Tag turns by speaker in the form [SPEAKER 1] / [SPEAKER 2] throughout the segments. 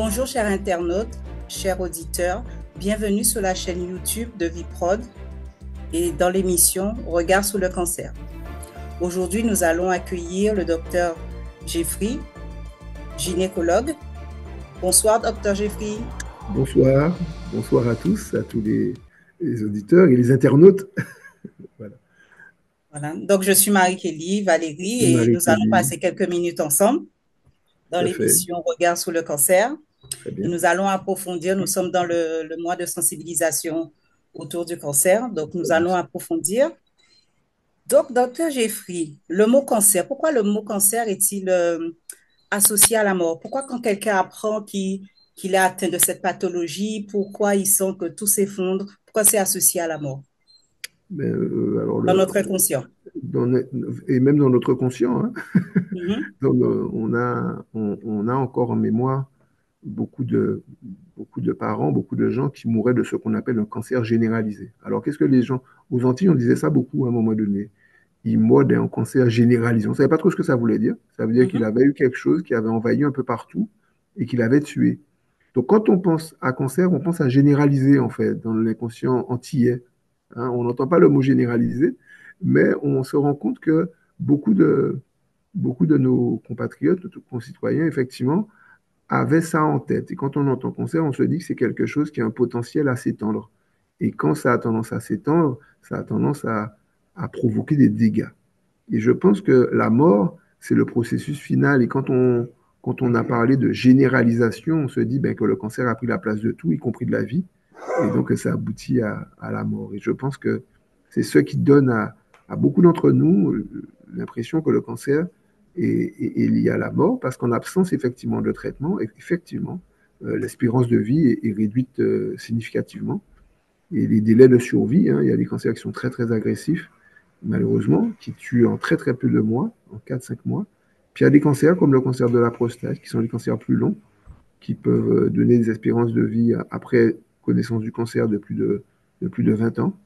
[SPEAKER 1] Bonjour chers internautes, chers auditeurs, bienvenue sur la chaîne YouTube de Viprod et dans l'émission Regard sur le cancer. Aujourd'hui, nous allons accueillir le docteur Jeffrey, gynécologue. Bonsoir docteur Jeffrey.
[SPEAKER 2] Bonsoir, bonsoir à tous les auditeurs et les internautes.
[SPEAKER 1] Voilà. Donc je suis Marie-Kelly Valérie et nous allons
[SPEAKER 2] Marie-Kelly,
[SPEAKER 1] passer quelques minutes ensemble dans
[SPEAKER 2] tout à fait,
[SPEAKER 1] l'émission Regard sur le cancer.
[SPEAKER 2] très
[SPEAKER 1] Et
[SPEAKER 2] bien.
[SPEAKER 1] nous allons approfondir, nous sommes dans le mois de sensibilisation autour du cancer, donc nous allons approfondir. Donc, docteur Jeffrey, le mot cancer, pourquoi le mot cancer est-il associé à la mort? Pourquoi quand quelqu'un apprend qu'il est atteint de cette pathologie, pourquoi il sent que tout s'effondre? Pourquoi c'est associé à la mort
[SPEAKER 2] Mais, alors
[SPEAKER 1] dans notre inconscient?
[SPEAKER 2] et même dans notre conscient, hein.
[SPEAKER 1] Mhm,
[SPEAKER 2] Donc, on a encore en mémoire beaucoup beaucoup de parents, beaucoup de gens qui mouraient de ce qu'on appelle un cancer généralisé. Alors, qu'est-ce que les gens, aux Antilles, on disait ça beaucoup à un moment donné. Ils mourent d'un cancer généralisé. On ne savait pas trop ce que ça voulait dire. Ça veut dire qu'il
[SPEAKER 1] mhm,
[SPEAKER 2] avait eu quelque chose qui avait envahi un peu partout et qu'il avait tué. Donc, quand on pense à cancer, on pense à généraliser, en fait, dans l'inconscient antillais. Hein, on n'entend pas le mot généraliser, mais on se rend compte que beaucoup beaucoup de nos compatriotes, de nos concitoyens, effectivement, avaient ça en tête. Et quand on entend cancer, on se dit que c'est quelque chose qui a un potentiel à s'étendre. Et quand ça a tendance à s'étendre, ça a tendance à provoquer des dégâts. Et je pense que la mort, c'est le processus final. Et quand on a parlé de généralisation, on se dit ben, que le cancer a pris la place de tout, y compris de la vie. Et donc, ça aboutit à la mort. Et je pense que c'est ce qui donne à beaucoup d'entre nous l'impression que le cancer est lié à la mort, parce qu'en absence effectivement de traitement, effectivement, l'espérance de vie est réduite significativement. Et les délais de survie, hein, il y a des cancers qui sont très, très agressifs, malheureusement, qui tuent en très, très peu de mois, en 4 5 mois. Puis il y a des cancers comme le cancer de la prostate, qui sont des cancers plus longs, qui peuvent donner des espérances de vie après connaissance du cancer de plus de 20 ans.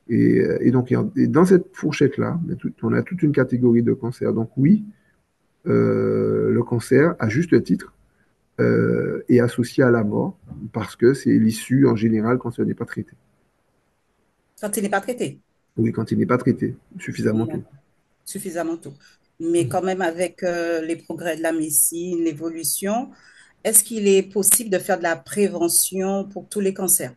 [SPEAKER 2] Et donc, et dans cette fourchette-là, on a toute une catégorie de cancers. Donc oui, le cancer, à juste titre, est associé à la mort, parce que c'est l'issue en général quand ce n'est pas traité.
[SPEAKER 1] quand il n'est pas traité.
[SPEAKER 2] Oui, quand il n'est pas traité suffisamment tôt.
[SPEAKER 1] D'accord. Suffisamment tôt. Mais quand même, avec les progrès de la médecine, l'évolution, est-ce qu'il est possible de faire de la prévention pour tous les cancers?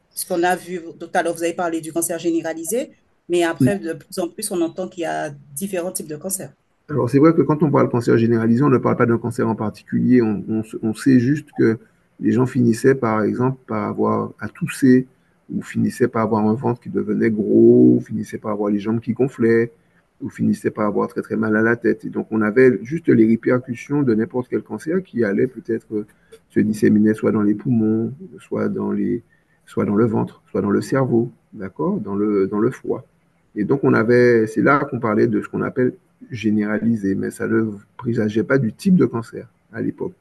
[SPEAKER 1] Puisqu'on a vu, tout à l'heure, vous avez parlé du cancer généralisé, mais après, de plus en plus, on entend qu'il y a différents types de cancers.
[SPEAKER 2] Alors, c'est vrai que quand on parle de cancer généralisé, on ne parle pas d'un cancer en particulier. On sait juste que les gens finissaient, par exemple, par avoir à tousser, ou finissaient par avoir un ventre qui devenait gros, ou finissaient par avoir les jambes qui gonflaient, ou finissaient par avoir très très mal à la tête. Et donc, on avait juste les répercussions de n'importe quel cancer qui allait peut-être se disséminer soit dans les poumons, soit dans le ventre, soit dans le cerveau, d'accord, dans le foie. Et donc, c'est là qu'on parlait de ce qu'on appelle généralisé, mais ça ne présageait pas du type de cancer à l'époque,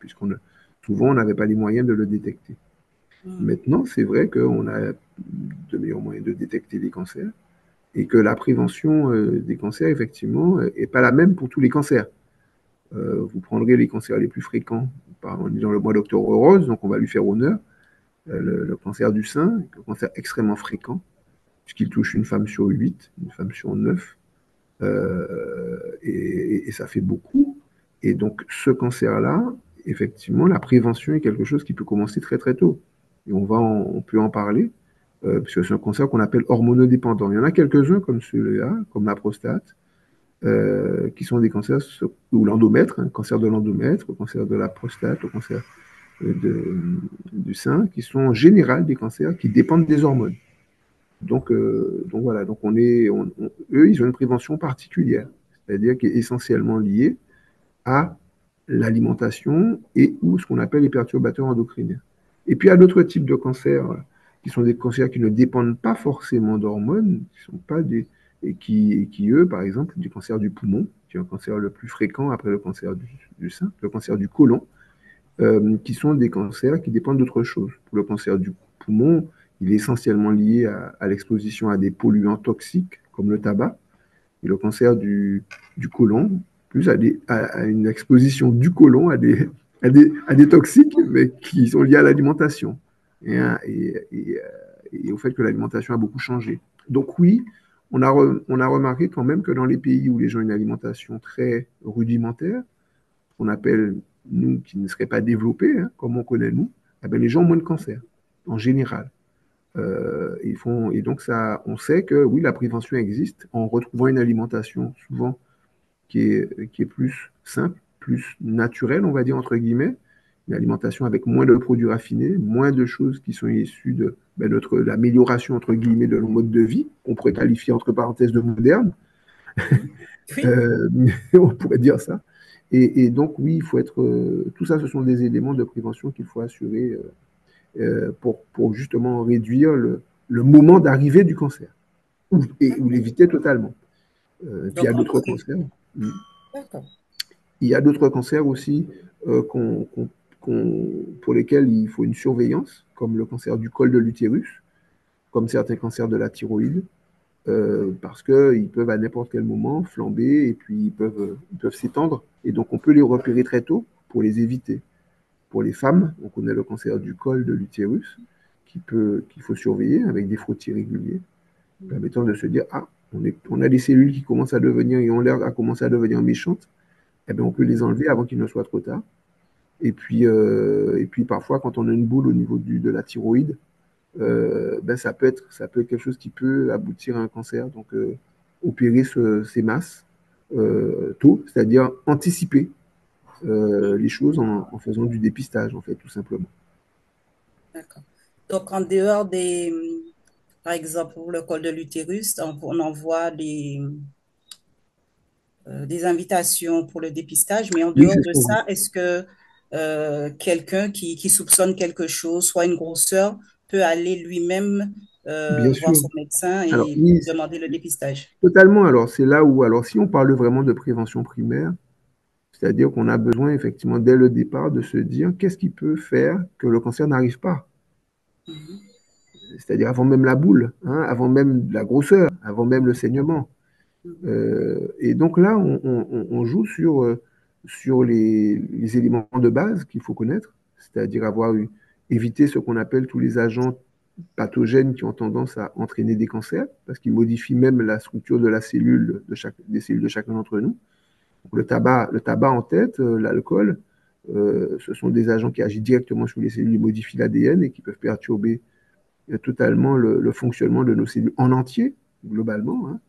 [SPEAKER 2] souvent on n'avait pas les moyens de le détecter.
[SPEAKER 1] Hmm.
[SPEAKER 2] Maintenant, c'est vrai qu'on a de meilleurs moyens de détecter les cancers et que la prévention des cancers, effectivement, n'est pas la même pour tous les cancers. Vous prendrez les cancers les plus fréquents, on est dans le mois d'octobre rose, donc on va lui faire honneur, le cancer du sein, un cancer extrêmement fréquent, puisqu'il touche une femme sur 8, une femme sur 9. Et ça fait beaucoup. Et donc, ce cancer-là, effectivement, la prévention est quelque chose qui peut commencer très, très tôt. Et on peut en parler, parce que c'est un cancer qu'on appelle hormonodépendant. Il y en a quelques-uns comme celui-là, comme la prostate, qui sont des cancers, ou l'endomètre, hein, cancer de l'endomètre, le cancer de la prostate, le cancer du sein, qui sont en général des cancers qui dépendent des hormones. Donc voilà, donc eux, ils ont une prévention particulière, c'est-à-dire qui est essentiellement liée à l'alimentation et ou ce qu'on appelle les perturbateurs endocriniens. Et puis il y a d'autres types de cancers qui sont des cancers qui ne dépendent pas forcément d'hormones, qui sont pas des et qui, eux, par exemple, du cancer du poumon, qui est un cancer le plus fréquent après le cancer du sein, le cancer du côlon, qui sont des cancers qui dépendent d'autre chose. Pour le cancer du poumon, il est essentiellement lié à l'exposition à des polluants toxiques comme le tabac, et le cancer du côlon, plus à une exposition du côlon à des toxiques, mais qui sont liés à l'alimentation et, et au fait que l'alimentation a beaucoup changé. Donc oui, on a remarqué quand même que dans les pays où les gens ont une alimentation très rudimentaire, qu'on appelle, nous, qui ne seraient pas développés, hein, comme on connaît nous, eh bien, les gens ont moins de cancer, en général. Et donc, ça, on sait que oui, la prévention existe en retrouvant une alimentation souvent qui est plus simple, plus naturelle, on va dire, entre guillemets, une alimentation avec moins de produits raffinés, moins de choses qui sont issues de ben, l'amélioration, entre guillemets, de nos modes de vie, qu'on pourrait qualifier, entre parenthèses, de moderne,
[SPEAKER 1] Mhm. Oui,
[SPEAKER 2] on pourrait dire ça. Et donc, oui, il faut être. Tout ça, ce sont des éléments de prévention qu'il faut assurer pour justement réduire le moment d'arrivée du cancer ou
[SPEAKER 1] d'accord.
[SPEAKER 2] l'éviter totalement. Puis il y
[SPEAKER 1] Donc,
[SPEAKER 2] a d'autres cancers.
[SPEAKER 1] d'accord.
[SPEAKER 2] Il y a d'autres cancers aussi pour lesquels il faut une surveillance, comme le cancer du col de l'utérus, comme certains cancers de la thyroïde, parce qu'ils peuvent à n'importe quel moment flamber et puis ils peuvent s'étendre. Et donc on peut les repérer très tôt pour les éviter. Pour les femmes, on connaît le cancer du col de l'utérus qu'il faut surveiller avec des frottis réguliers, permettant de se dire, ah, on a des cellules qui commencent à devenir et ont l'air à commencer à devenir méchantes, eh bien, on peut les enlever avant qu'il ne soit trop tard. Et puis parfois, quand on a une boule au niveau de la thyroïde, ben ça peut être quelque chose qui peut aboutir à un cancer. Donc, opérer ces masses tôt, c'est-à-dire anticiper les choses en faisant du dépistage, en fait, tout simplement.
[SPEAKER 1] D'accord. Donc, en dehors par exemple, pour le col de l'utérus, on envoie des invitations pour le dépistage, mais en
[SPEAKER 2] Oui,
[SPEAKER 1] dehors
[SPEAKER 2] c'est ce
[SPEAKER 1] de
[SPEAKER 2] qu'on veut.
[SPEAKER 1] ça, est-ce que quelqu'un qui soupçonne quelque chose, soit une grosseur, peut aller lui-même
[SPEAKER 2] Bien
[SPEAKER 1] voir
[SPEAKER 2] sûr.
[SPEAKER 1] son médecin
[SPEAKER 2] Alors,
[SPEAKER 1] et
[SPEAKER 2] oui,
[SPEAKER 1] demander le dépistage?
[SPEAKER 2] totalement. Alors, c'est là où, alors, si on parle vraiment de prévention primaire, c'est-à-dire qu'on a besoin, effectivement, dès le départ, de se dire qu'est-ce qui peut faire que le cancer n'arrive pas.
[SPEAKER 1] Mhm.
[SPEAKER 2] C'est-à-dire avant même la boule, hein, avant même la grosseur, avant même le saignement.
[SPEAKER 1] Mhm.
[SPEAKER 2] Et donc là, on joue sur les éléments de base qu'il faut connaître, c'est-à-dire éviter ce qu'on appelle tous les agents pathogènes qui ont tendance à entraîner des cancers, parce qu'ils modifient même la structure de la cellule, des cellules de chacun d'entre nous. Donc, le tabac en tête, l'alcool, ce sont des agents qui agissent directement sur les cellules, ils modifient l'ADN et qui peuvent perturber totalement le fonctionnement de nos cellules en entier, globalement, hein.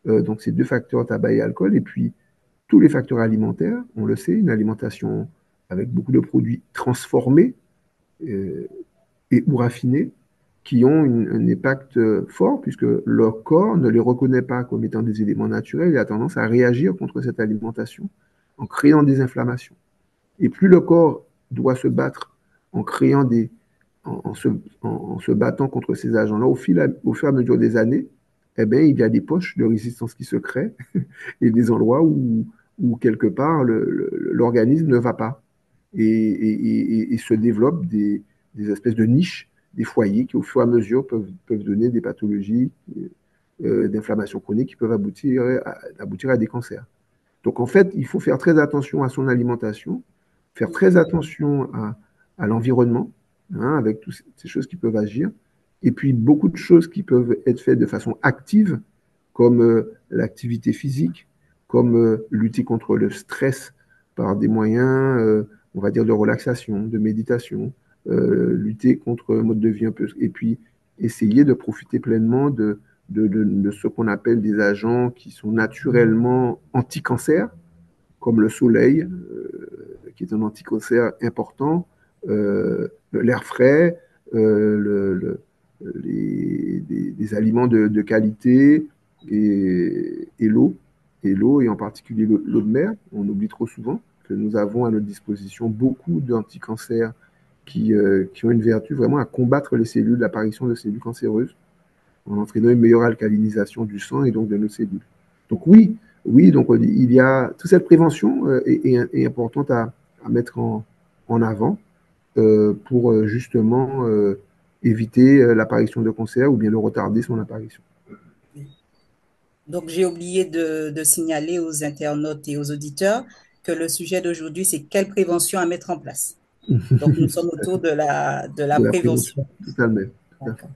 [SPEAKER 2] Donc, ces deux facteurs, tabac et alcool, et puis tous les facteurs alimentaires, on le sait, une alimentation avec beaucoup de produits transformés euh, et ou raffinés qui ont un impact fort puisque leur corps ne les reconnaît pas comme étant des éléments naturels et a tendance à réagir contre cette alimentation en créant des inflammations. Et plus le corps doit se battre en créant en se battant contre ces agents-là, au fur et à mesure des années, eh bien, il y a des poches de résistance qui se créent et des endroits où quelque part, l'organisme ne va pas et se développent des espèces de niches, des foyers qui, au fur et à mesure, peuvent donner des pathologies d'inflammation chronique qui peuvent aboutir à des cancers. Donc, en fait, il faut faire très attention à son alimentation, faire très attention à l'environnement, hein, avec toutes ces choses qui peuvent agir, et puis beaucoup de choses qui peuvent être faites de façon active, comme l'activité physique, comme lutter contre le stress par des moyens, on va dire, de relaxation, de méditation, lutter contre un mode de vie un peu, et puis essayer de profiter pleinement de ce qu'on appelle des agents qui sont naturellement anti-cancer, comme le soleil, qui est un anti-cancer important, l'air frais, des aliments de qualité et l'eau, et en particulier l'eau de mer. On oublie trop souvent que nous avons à notre disposition beaucoup d'anticancers qui ont une vertu vraiment à combattre l'apparition de cellules cancéreuses en entraînant une meilleure alcalinisation du sang et donc de nos cellules. Donc oui, oui, donc il y a toute cette prévention est importante à mettre en avant pour justement éviter l'apparition de cancer ou bien le retarder son apparition.
[SPEAKER 1] Donc, j'ai oublié de signaler aux internautes et aux auditeurs que le sujet d'aujourd'hui, c'est quelle prévention à mettre en place. Donc, nous sommes autour de la
[SPEAKER 2] De la
[SPEAKER 1] prévention.
[SPEAKER 2] prévention, totalement. Tout à fait.
[SPEAKER 1] D'accord.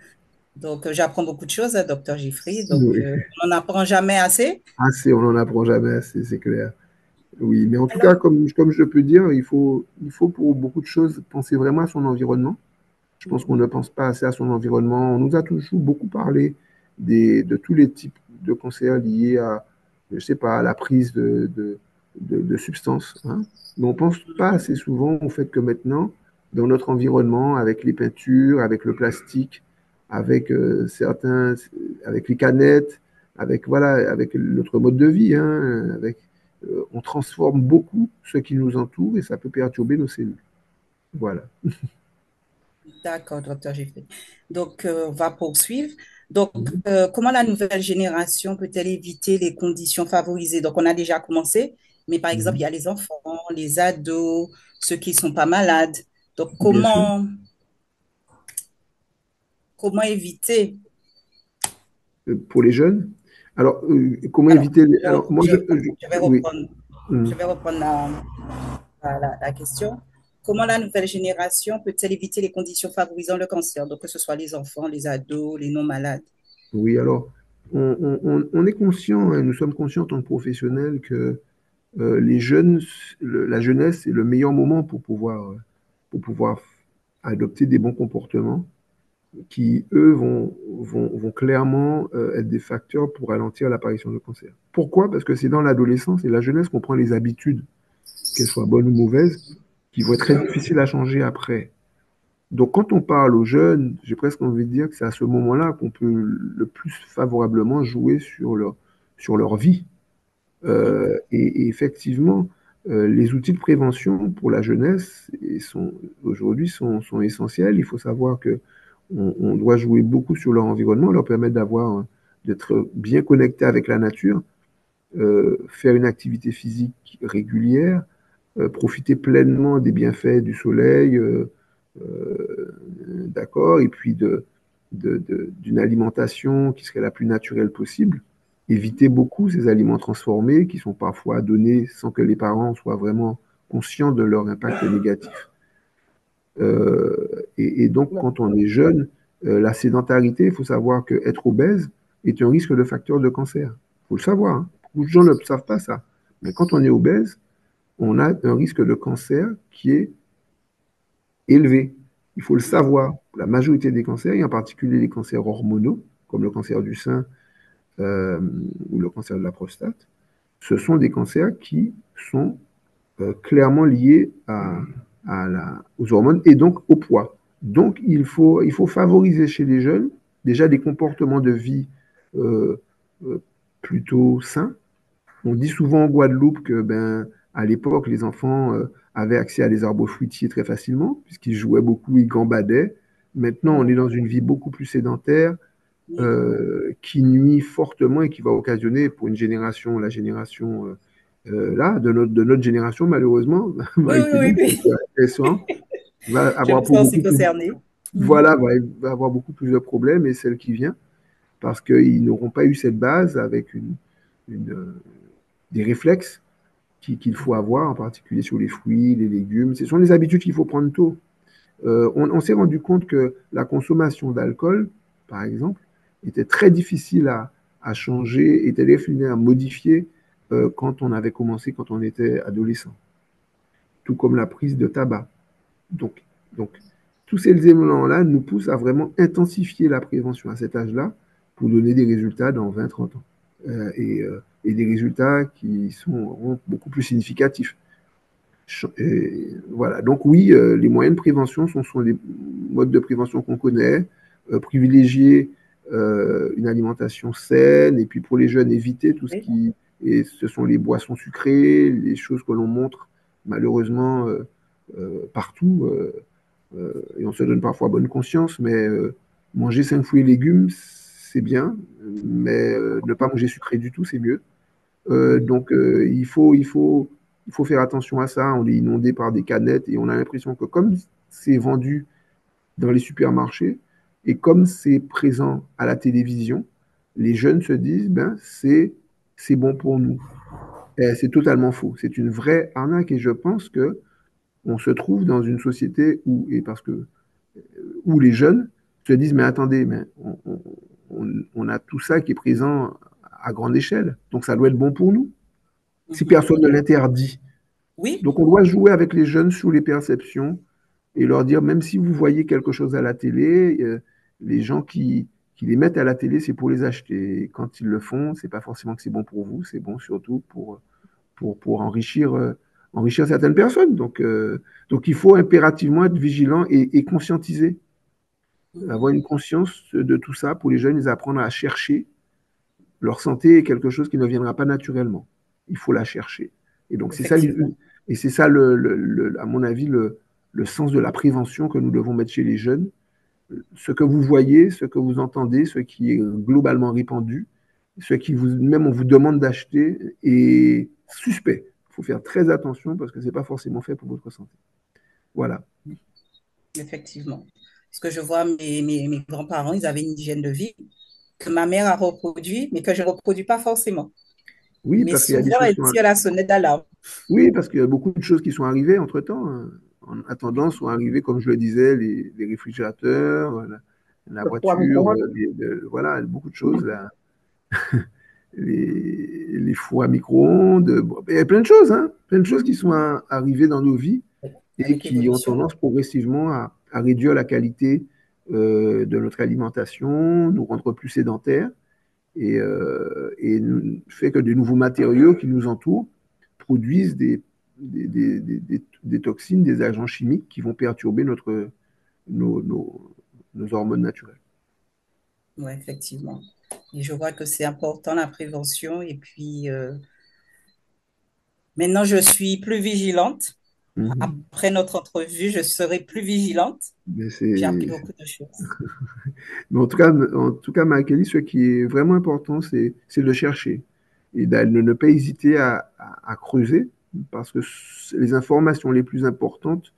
[SPEAKER 1] Donc, j'apprends beaucoup de choses, hein, docteur Giffry. Donc,
[SPEAKER 2] Oui.
[SPEAKER 1] on n'en apprend jamais assez.
[SPEAKER 2] Assez, on n'en apprend jamais assez, c'est clair. Oui, mais en tout cas,
[SPEAKER 1] Alors,
[SPEAKER 2] comme je peux dire, il faut pour beaucoup de choses penser vraiment à son environnement. Je pense qu'on
[SPEAKER 1] mhm,
[SPEAKER 2] ne pense pas assez à son environnement. On nous a toujours beaucoup parlé de tous les types de cancers liés à, je sais pas, à la prise de substances, hein. Mais on ne pense pas
[SPEAKER 1] mhm.
[SPEAKER 2] assez souvent au fait que maintenant, dans notre environnement, avec les peintures, avec le plastique, avec avec les canettes, avec voilà, avec notre mode de vie, hein, on transforme beaucoup ce qui nous entoure et ça peut perturber nos cellules. Voilà.
[SPEAKER 1] D'accord, docteur Giffry. Donc, on va poursuivre. Donc,
[SPEAKER 2] Mhm.
[SPEAKER 1] comment la nouvelle génération peut-elle éviter les conditions favorisées? Donc, on a déjà commencé, mais par exemple, il y
[SPEAKER 2] Mhm.
[SPEAKER 1] a les enfants, les ados, ceux qui ne sont pas malades. Donc,
[SPEAKER 2] Bien sûr.
[SPEAKER 1] comment éviter?
[SPEAKER 2] Pour les jeunes. Alors, comment
[SPEAKER 1] Alors,
[SPEAKER 2] éviter
[SPEAKER 1] je,
[SPEAKER 2] alors,
[SPEAKER 1] reprends-
[SPEAKER 2] moi,
[SPEAKER 1] je vais
[SPEAKER 2] oui.
[SPEAKER 1] reprendre, je
[SPEAKER 2] Mhm.
[SPEAKER 1] vais reprendre la question. Comment la nouvelle génération peut-elle éviter les conditions favorisant le cancer? Donc, que ce soit les enfants, les ados, les non-malades.
[SPEAKER 2] Oui, alors, on est conscient, hein, nous sommes conscients en tant que professionnels que les jeunes, la jeunesse, c'est le meilleur moment pour pouvoir adopter des bons comportements qui, eux, vont clairement être des facteurs pour ralentir l'apparition de cancer. Pourquoi? Parce que c'est dans l'adolescence et la jeunesse qu'on prend les habitudes, qu'elles soient bonnes ou mauvaises, qui vont être très difficiles à changer après. Donc, quand on parle aux jeunes, j'ai presque envie de dire que c'est à ce moment-là qu'on peut le plus favorablement jouer sur leur vie.
[SPEAKER 1] Mhm.
[SPEAKER 2] Et effectivement, les outils de prévention pour la jeunesse aujourd'hui sont essentiels. Il faut savoir que on doit jouer beaucoup sur leur environnement, leur permettre d'être bien connectés avec la nature, faire une activité physique régulière, profiter pleinement des bienfaits du soleil, d'accord, et puis d'une alimentation qui serait la plus naturelle possible. Éviter beaucoup ces aliments transformés qui sont parfois donnés sans que les parents soient vraiment conscients de leur impact négatif. Et donc, quand on est jeune, la sédentarité, il faut savoir qu'être obèse est un risque de facteur de cancer. Il faut le savoir, hein. Beaucoup de gens ne savent pas ça. Mais quand on est obèse, on a un risque de cancer qui est élevé. Il faut le savoir. La majorité des cancers, et en particulier les cancers hormonaux, comme le cancer du sein euh, ou le cancer de la prostate, ce sont des cancers qui sont clairement liés aux hormones et donc au poids. Donc, il faut favoriser chez les jeunes déjà des comportements de vie euh, euh, plutôt sains. On dit souvent en Guadeloupe que, ben, à l'époque, les enfants avaient accès à des arbres fruitiers très facilement, puisqu'ils jouaient beaucoup, ils gambadaient. Maintenant, on est dans une vie beaucoup plus sédentaire,
[SPEAKER 1] Oui,
[SPEAKER 2] qui nuit fortement et qui va occasionner pour une génération, la génération là, de notre génération, malheureusement,
[SPEAKER 1] oui,
[SPEAKER 2] va
[SPEAKER 1] oui, oui,
[SPEAKER 2] étonner,
[SPEAKER 1] oui.
[SPEAKER 2] va
[SPEAKER 1] Je
[SPEAKER 2] avoir
[SPEAKER 1] me
[SPEAKER 2] pour
[SPEAKER 1] sens aussi
[SPEAKER 2] beaucoup plus,
[SPEAKER 1] concernée. Mhm.
[SPEAKER 2] voilà, va avoir beaucoup plus de problèmes et celle qui vient, parce qu'ils n'auront pas eu cette base avec une, des réflexes qu'il faut avoir, en particulier sur les fruits, les légumes. Ce sont les habitudes qu'il faut prendre tôt. On s'est rendu compte que la consommation d'alcool, par exemple, était très difficile à changer, était difficile à modifier quand on avait commencé, quand on était adolescent, tout comme la prise de tabac. Donc, donc tous ces éléments-là nous poussent à vraiment intensifier la prévention à cet âge-là pour donner des résultats dans 20-30 ans. Et des résultats qui sont beaucoup plus significatifs. Et voilà. Donc oui, les moyens de prévention sont les modes de prévention qu'on connaît, privilégier une alimentation saine, et puis pour les jeunes, éviter tout ce
[SPEAKER 1] Oui,
[SPEAKER 2] qui et ce sont les boissons sucrées, les choses que l'on montre malheureusement partout, et on se donne parfois bonne conscience, mais manger 5 fruits et légumes, c'est bien, mais ne pas manger sucré du tout, c'est mieux. Donc, il faut faire attention à ça. On est inondé par des canettes et on a l'impression que comme c'est vendu dans les supermarchés et comme c'est présent à la télévision, les jeunes se disent, ben, c'est bon pour nous. C'est totalement faux. C'est une vraie arnaque et je pense que on se trouve dans une société où, et parce que, où les jeunes se disent, mais attendez, mais on a tout ça qui est présent à grande échelle, donc ça doit être bon pour nous, si
[SPEAKER 1] Mhm.
[SPEAKER 2] personne ne l'interdit.
[SPEAKER 1] Oui,
[SPEAKER 2] Donc on doit jouer avec les jeunes sur les perceptions et leur dire, même si vous voyez quelque chose à la télé, les gens qui les mettent à la télé, c'est pour les acheter. Et quand ils le font, c'est pas forcément que c'est bon pour vous, c'est bon surtout pour enrichir certaines personnes. Donc il faut impérativement être vigilant et conscientiser, avoir
[SPEAKER 1] mhm.
[SPEAKER 2] une conscience de tout ça pour les jeunes, ils apprendre à chercher. Leur santé est quelque chose qui ne viendra pas naturellement. Il faut la chercher. Et donc c'est ça,
[SPEAKER 1] Effectivement.
[SPEAKER 2] et c'est ça à mon avis, le sens de la prévention que nous devons mettre chez les jeunes. Ce que vous voyez, ce que vous entendez, ce qui est globalement répandu, ce qui vous, même on vous demande d'acheter est suspect. Il faut faire très attention parce que ce n'est pas forcément fait pour votre santé. Voilà.
[SPEAKER 1] Effectivement. Parce que je vois mes grands-parents, ils avaient une hygiène de vie que ma mère a reproduit, mais que je ne reproduis pas forcément.
[SPEAKER 2] Oui,
[SPEAKER 1] Mais
[SPEAKER 2] parce qu'il y a des
[SPEAKER 1] souvent,
[SPEAKER 2] choses
[SPEAKER 1] elle
[SPEAKER 2] qui sont,
[SPEAKER 1] tire la sonnette d'alarme.
[SPEAKER 2] oui, parce qu'il y a beaucoup de choses qui sont arrivées entre-temps. Hein. En attendant, sont arrivés, comme je le disais, les réfrigérateurs, la
[SPEAKER 3] Le four à
[SPEAKER 2] voiture,
[SPEAKER 3] micro-ondes.
[SPEAKER 2] voilà, beaucoup de choses, là. Les fours à micro-ondes, bon, il y a plein de choses, hein, plein de choses qui sont arrivées dans nos vies et
[SPEAKER 1] Avec
[SPEAKER 2] qui ont
[SPEAKER 1] évolution.
[SPEAKER 2] tendance progressivement à réduire la qualité de notre alimentation, nous rendre plus sédentaires et fait que de nouveaux matériaux qui nous entourent produisent des toxines, des agents chimiques qui vont perturber nos, nos, nos hormones naturelles.
[SPEAKER 1] Oui, effectivement. Et je vois que c'est important la prévention. Et puis, maintenant, je suis plus vigilante.
[SPEAKER 2] Mhm.
[SPEAKER 1] Après notre entrevue, je serai plus vigilante.
[SPEAKER 2] Mais
[SPEAKER 1] J'ai appris beaucoup de choses.
[SPEAKER 2] mais en tout cas, Maëkeli, ce qui est vraiment important, c'est de chercher et de ne pas hésiter à creuser parce que les informations les plus importantes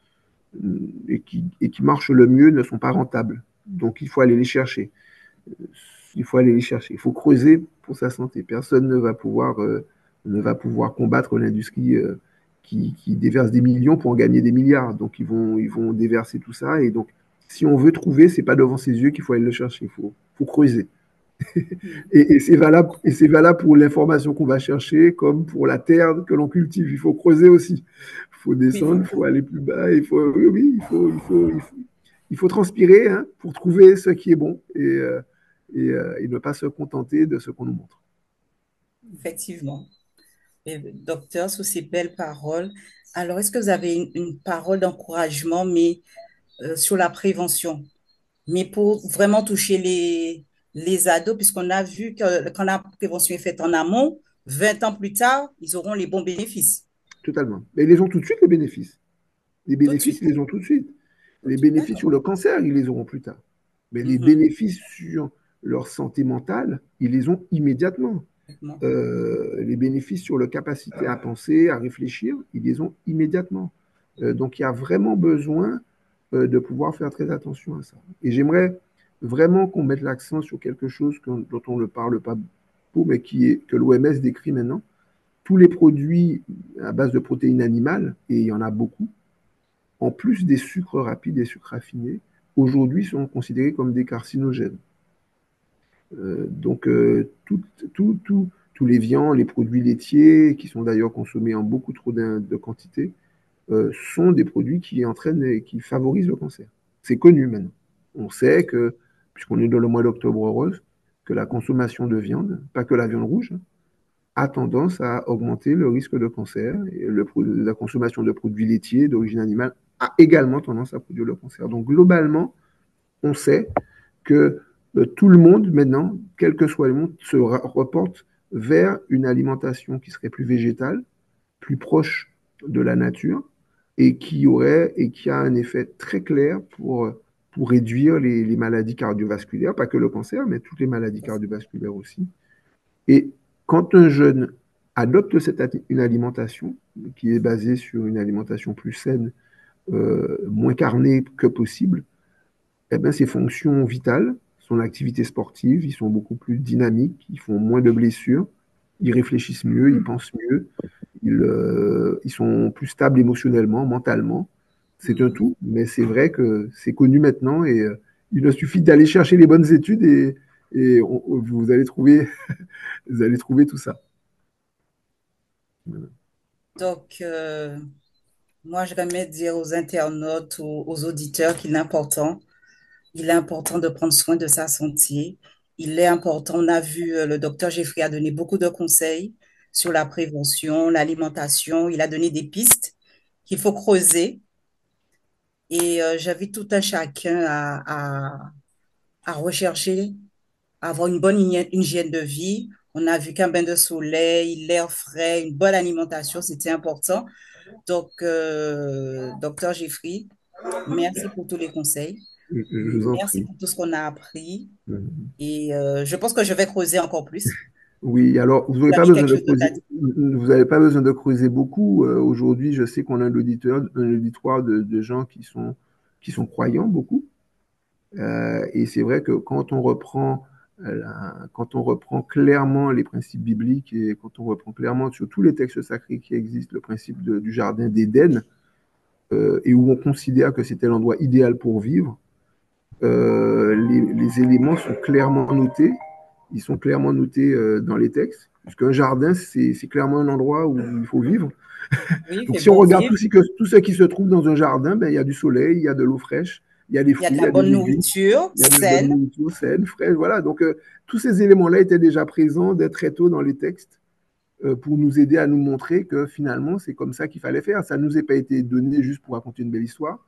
[SPEAKER 2] et qui marchent le mieux ne sont pas rentables. Donc, il faut aller les chercher. Il faut aller les chercher. Il faut creuser pour sa santé. Personne ne va pouvoir combattre l'industrie qui déverse des millions pour en gagner des milliards. Donc, ils vont déverser tout ça. Et donc, si on veut trouver, c'est pas devant ses yeux qu'il faut aller le chercher. Faut creuser. Et c'est valable pour l'information qu'on va chercher, comme pour la terre que l'on cultive. Il faut creuser aussi. Il faut
[SPEAKER 1] Oui, il faut
[SPEAKER 2] descendre, il faut
[SPEAKER 1] creuser.
[SPEAKER 2] aller plus bas. Oui, il faut transpirer hein, pour trouver ce qui est bon et ne pas se contenter de ce qu'on nous montre.
[SPEAKER 1] Effectivement. Et, docteur, sous ces belles paroles, alors est-ce que vous avez une parole d'encouragement, mais sur la prévention, mais pour vraiment toucher les ados, puisqu'on a vu que quand la prévention est faite en amont, 20 ans plus tard, ils auront les bons bénéfices.
[SPEAKER 2] Totalement. Mais ils les ont tout de suite, les bénéfices. Les
[SPEAKER 1] Tout de
[SPEAKER 2] bénéfices,
[SPEAKER 1] suite.
[SPEAKER 2] ils les ont tout de suite. Les
[SPEAKER 1] Ok,
[SPEAKER 2] bénéfices
[SPEAKER 1] d'accord.
[SPEAKER 2] sur le cancer, ils les auront plus tard. Mais les
[SPEAKER 1] Mhm.
[SPEAKER 2] bénéfices sur leur santé mentale, ils les ont immédiatement.
[SPEAKER 1] Effectivement.
[SPEAKER 2] Les bénéfices sur leur capacité à penser, à réfléchir, ils les ont immédiatement. Donc il y a vraiment besoin de pouvoir faire très attention à ça. Et j'aimerais vraiment qu'on mette l'accent sur quelque chose dont on ne parle pas beaucoup, mais que l'OMS décrit maintenant. Tous les produits à base de protéines animales, et il y en a beaucoup, en plus des sucres rapides et sucres raffinés, aujourd'hui sont considérés comme des carcinogènes. Donc, tous les viands, les produits laitiers, qui sont d'ailleurs consommés en beaucoup trop de quantité, sont des produits qui entraînent et qui favorisent le cancer. C'est connu maintenant. On sait que, puisqu'on est dans le mois d'octobre rose, que la consommation de viande, pas que la viande rouge, a tendance à augmenter le risque de cancer. Et la consommation de produits laitiers d'origine animale a également tendance à produire le cancer. Donc globalement, on sait que tout le monde maintenant, quel que soit le monde, se reporte vers une alimentation qui serait plus végétale, plus proche de la nature et qui a un effet très clair pour réduire les maladies cardiovasculaires, pas que le cancer, mais toutes les maladies cardiovasculaires aussi. Et quand un jeune adopte une alimentation qui est basée sur une alimentation plus saine, moins carnée que possible, eh ben, ses fonctions vitales, son activité sportive, ils sont beaucoup plus dynamiques, ils font moins de blessures, Ils réfléchissent mieux, ils pensent mieux, ils sont plus stables émotionnellement, mentalement. C'est un tout, mais c'est vrai que c'est connu maintenant et il leur suffit d'aller chercher les bonnes études et vous allez trouver, vous allez trouver tout ça.
[SPEAKER 1] Donc, moi, je vais dire aux internautes, aux auditeurs il est important de prendre soin de sa santé. Il est important, on a vu, le docteur Jeffrey a donné beaucoup de conseils sur la prévention, l'alimentation. Il a donné des pistes qu'il faut creuser. Et j'invite tout un chacun à rechercher, à avoir une bonne hygiène de vie. On a vu qu'un bain de soleil, l'air frais, une bonne alimentation, c'était important. Donc, docteur Jeffrey, merci pour tous les conseils.
[SPEAKER 2] Je vous en
[SPEAKER 1] Merci
[SPEAKER 2] prie.
[SPEAKER 1] pour tout ce qu'on a appris. Et je pense que je vais creuser encore plus.
[SPEAKER 2] Oui, alors vous n'avez
[SPEAKER 1] Tu as
[SPEAKER 2] pas
[SPEAKER 1] mis
[SPEAKER 2] besoin
[SPEAKER 1] quelque
[SPEAKER 2] de
[SPEAKER 1] chose d'autre
[SPEAKER 2] creuser,
[SPEAKER 1] à dire?
[SPEAKER 2] vous n'avez pas besoin de creuser beaucoup. Aujourd'hui, je sais qu'on a un auditoire de gens qui sont croyants beaucoup. Et c'est vrai que quand on reprend clairement les principes bibliques et quand on reprend clairement sur tous les textes sacrés qui existent, le principe du jardin d'Éden, et où on considère que c'était l'endroit idéal pour vivre, les éléments sont clairement notés. Ils sont clairement notés dans les textes. Puisqu'un jardin, c'est clairement un endroit où il faut vivre.
[SPEAKER 1] Oui, il
[SPEAKER 2] Donc,
[SPEAKER 1] fait
[SPEAKER 2] si on
[SPEAKER 1] bon
[SPEAKER 2] regarde
[SPEAKER 1] vivre.
[SPEAKER 2] tout ce qui se trouve dans un jardin, ben, il y a du soleil, il y a de l'eau fraîche, il y a des
[SPEAKER 1] Il y a de
[SPEAKER 2] fruits, il y
[SPEAKER 1] la
[SPEAKER 2] a des
[SPEAKER 1] bonne
[SPEAKER 2] légumes,
[SPEAKER 1] nourriture
[SPEAKER 2] il y a de bonne
[SPEAKER 1] saine.
[SPEAKER 2] nourriture saine, fraîche. Voilà. Donc, tous ces éléments-là étaient déjà présents dès très tôt dans les textes pour nous aider à nous montrer que finalement, c'est comme ça qu'il fallait faire. Ça ne nous a pas été donné juste pour raconter une belle histoire.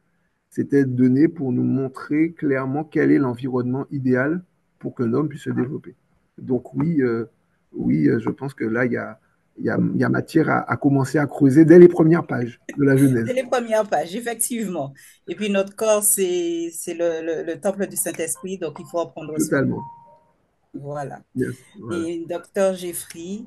[SPEAKER 2] C'était donné pour nous montrer clairement quel est l'environnement idéal pour qu'un homme puisse se développer. Donc oui, je pense que là, il y a matière à commencer à creuser dès les premières pages de la
[SPEAKER 1] C'est
[SPEAKER 2] Genèse.
[SPEAKER 1] les premières pages, effectivement. Et puis notre corps, c'est le temple du Saint-Esprit, donc il faut en prendre soin.
[SPEAKER 2] Totalement.
[SPEAKER 1] Voilà.
[SPEAKER 2] Yes, voilà.
[SPEAKER 1] Et docteur Jeffrey,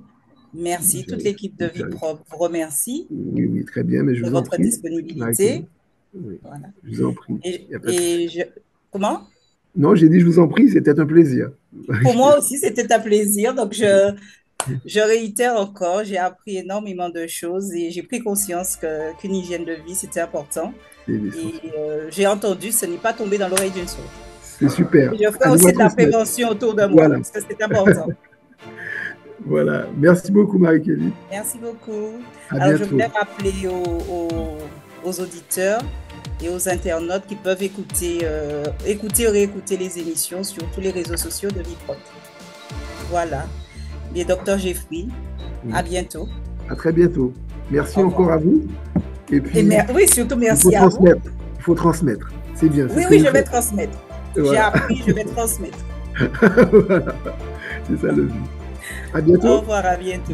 [SPEAKER 1] merci. Toute l'équipe de Vie Propre vous remercie
[SPEAKER 2] Oui, oui, très bien, mais je
[SPEAKER 1] de
[SPEAKER 2] vous en
[SPEAKER 1] votre
[SPEAKER 2] prie, Marie-Kelly.
[SPEAKER 1] disponibilité.
[SPEAKER 2] Oui,
[SPEAKER 1] Voilà.
[SPEAKER 2] je vous en prie.
[SPEAKER 1] Et,
[SPEAKER 2] Il y a pas de...
[SPEAKER 1] et je, comment?
[SPEAKER 2] Non, j'ai dit je vous en prie, c'était un plaisir.
[SPEAKER 1] Pour moi aussi, c'était un plaisir. Donc, je réitère encore, j'ai appris énormément de choses et j'ai pris conscience qu'une hygiène de vie, c'était important.
[SPEAKER 2] C'est
[SPEAKER 1] Et
[SPEAKER 2] essentiel.
[SPEAKER 1] j'ai entendu, ce n'est pas tombé dans l'oreille d'une sourde.
[SPEAKER 2] C'est super.
[SPEAKER 1] Et je ferai
[SPEAKER 2] Allez-moi
[SPEAKER 1] aussi de la
[SPEAKER 2] transmettre.
[SPEAKER 1] prévention autour de moi,
[SPEAKER 2] Voilà,
[SPEAKER 1] parce que c'est important.
[SPEAKER 2] voilà. Merci beaucoup, Marie-Kelly.
[SPEAKER 1] Merci beaucoup.
[SPEAKER 2] À
[SPEAKER 1] Alors, je
[SPEAKER 2] bientôt.
[SPEAKER 1] voulais rappeler aux auditeurs et aux internautes qui peuvent écouter ou réécouter les émissions sur tous les réseaux sociaux de Viprot. Voilà. Les docteurs Jeffrey, à bientôt.
[SPEAKER 2] À très bientôt. Merci
[SPEAKER 1] Au
[SPEAKER 2] encore
[SPEAKER 1] revoir.
[SPEAKER 2] à vous. Et
[SPEAKER 1] Et
[SPEAKER 2] puis,
[SPEAKER 1] oui, surtout
[SPEAKER 2] il faut
[SPEAKER 1] merci à vous.
[SPEAKER 2] transmettre. Il faut transmettre. C'est bien, c'est
[SPEAKER 1] Oui,
[SPEAKER 2] ce que
[SPEAKER 1] oui,
[SPEAKER 2] vous
[SPEAKER 1] je vais
[SPEAKER 2] faites.
[SPEAKER 1] transmettre. J'ai
[SPEAKER 2] Voilà.
[SPEAKER 1] appris, je vais transmettre.
[SPEAKER 2] Voilà. C'est ça le but. À
[SPEAKER 1] Au
[SPEAKER 2] bientôt.
[SPEAKER 1] revoir, à bientôt.